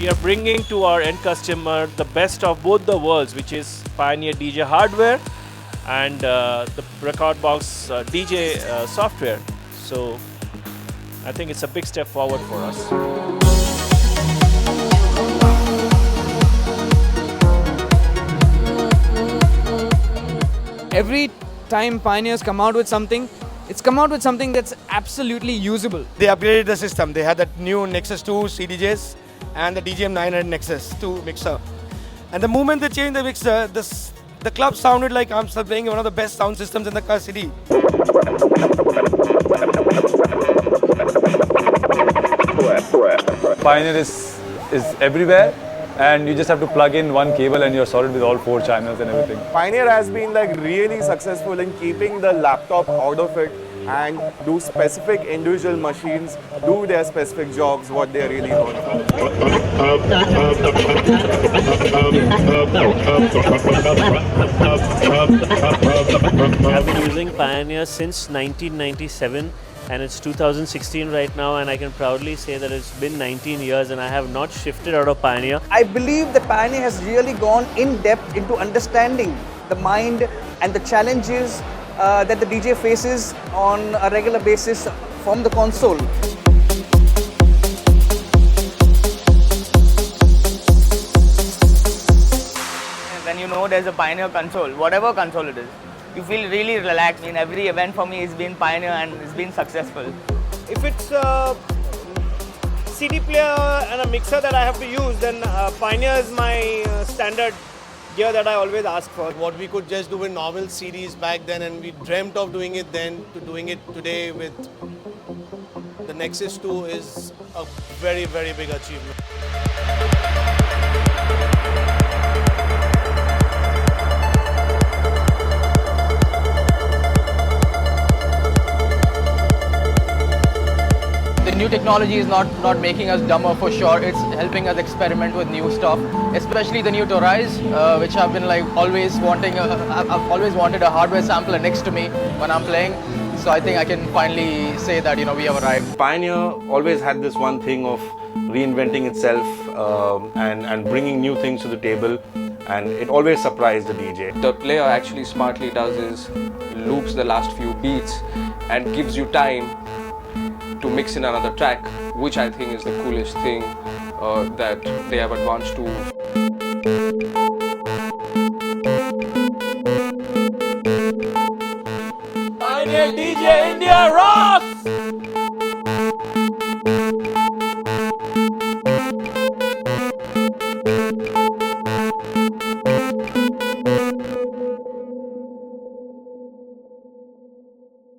we are bringing to our end customer the best of both the worlds, which is Pioneer DJ hardware and the Record Box DJ software. So I think it's a big step forward for us. Every time Pioneers come out with something, it's come out with something that's absolutely usable. They upgraded the system. They had that new Nexus 2 CDJs and the DJM 900 Nexus 2 mixer. And the moment they changed the mixer, the club sounded like I'm playing one of the best sound systems in the car city. Pioneer is everywhere, and you just have to plug in one cable and you're sorted with all 4 channels and everything. Pioneer has been like really successful in keeping the laptop out of it and do specific individual machines do their specific jobs what they are really known for. I've been using Pioneer since 1997 and it's 2016 right now, and I can proudly say that it's been 19 years and I have not shifted out of Pioneer. I believe that Pioneer has really gone in depth into understanding the mind and the challenges that the DJ faces on a regular basis from the console. When you know there's a Pioneer console, whatever console it is, you feel really relaxed. In every event for me, it's been Pioneer and it's been successful. If it's a CD player and a mixer that I have to use, then Pioneer is my standard gear that I always ask for. What we could just do with normal CDs back then, and we dreamt of doing it then, to doing it today with the Nexus 2 is a very, very big achievement. The new technology is not making us dumber for sure. It's helping us experiment with new stuff, especially the new Torais, which I've been like always wanting. I've always wanted a hardware sampler next to me when I'm playing. So I think I can finally say that we have arrived. Pioneer always had this one thing of reinventing itself and bringing new things to the table, and it always surprised the DJ. The player actually smartly does is loops the last few beats and gives you time to mix in another track, which I think is the coolest thing that they have advanced to. Pioneer DJ India rocks!